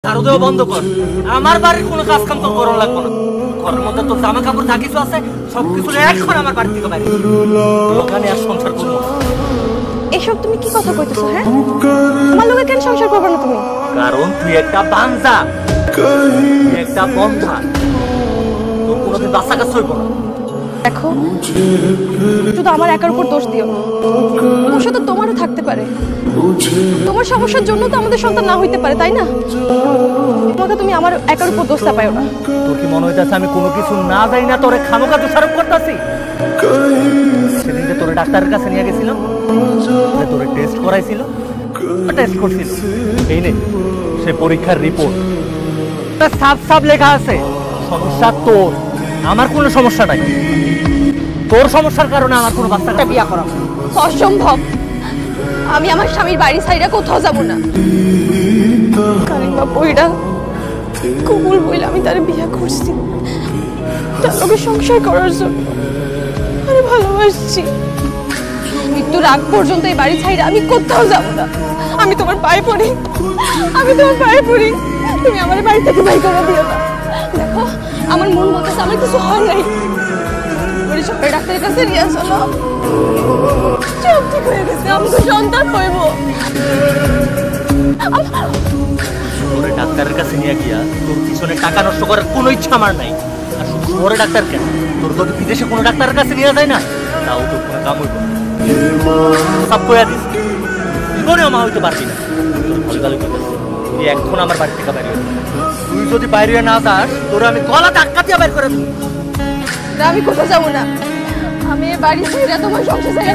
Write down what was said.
ঝাড়ু দেওয়া বন্ধ কর। আমার বাড়ির কোনো কাজ কাম তো করা লাগবে না। ঘরের মধ্যে তোর জামা কাপড় যা কিছু আছে সবকিছু এখন আমার বাড়ি থেকে বাইরে ওখানে আর সংসার করবো। এসব তুমি কি কথা কইতেছো? হ্যাঁ, আমার লোকে কেন সংসার করবে না তুমি? কারণ তুই একটা বাঞ্জা, তুই একটা বন্ধা, তোর কোনোদিন বাচ্চা কাজ হইব না। দেখো, শুধু আমার একার উপর দোষ দিও না। সমস্যা তো তোমারও থাকতে পারে। তোমার সমস্যার জন্য তো আমাদের সন্তান না হইতে পারে, তাই না? তোমাকে তুমি আমার একার উপর দোষ চাপাইও না। তোর কি মনে হইতেছে আমি কোনো কিছু না জানি না তোরে খামোখা দোষারোপ করতেছি? সেদিন যে তোরে ডাক্তারের কাছে নিয়ে গেছিলাম, তোরে টেস্ট করাইছিল, টেস্ট করছিল, এই নে সে পরীক্ষার রিপোর্ট, সাফ সাফ লেখা আছে সমস্যা তোর, আমার কোনো সমস্যা নাই। তোর সমস্যার কারণে আমার কোনো বাচ্চাটা বিয়া করা অসম্ভব। আমি আমার স্বামীর বাড়ি ছাইরা কোথাও যাব না। কালিমা পইড়া কবুল বইলে আমি তার বিয়া করছি, তার লোকে সংসার করার জন্য। আমি ভালোবাসছি। মৃত্যুর আগ পর্যন্ত এই বাড়ি ছাইরা আমি কোথাও যাব না। আমি তোমার পায়ে পড়ি, আমি তোমার পায়ে পড়ি, তুমি আমার বাড়ি থেকে বাইর করে দিও না। দেখো, আমার মন বলতেছে আমার কিছু হয় নাই। ওই সবাই ডাক্তারের কাছে নিয়ে চলো, সব ঠিক হয়ে গেছে, আমাকে সন্তান হইব। ডাক্তারের কাছে নিয়ে গিয়া তোর পিছনে টাকা নষ্ট করার কোনো ইচ্ছা আমার নাই। আর শুধু শহরে ডাক্তার কেন, তোর যদি বিদেশে কোনো ডাক্তারের কাছে নিয়ে যায় না, তাও তোর কোনো কাম হইব সব কইয়া দিস। জীবনেও মা হইতে পারবি না। তোর ভালো ভালো তুই এখন আমার বাড়ি থেকে বাইরে, তুই যদি বাইরে না যাস তোর আমি গলা ধাক্কা দিয়ে বাইর করে দিই। আমি কোথাও যাবো না। আমি বাড়ি ছেড়ে তোমার সংসার ছেড়ে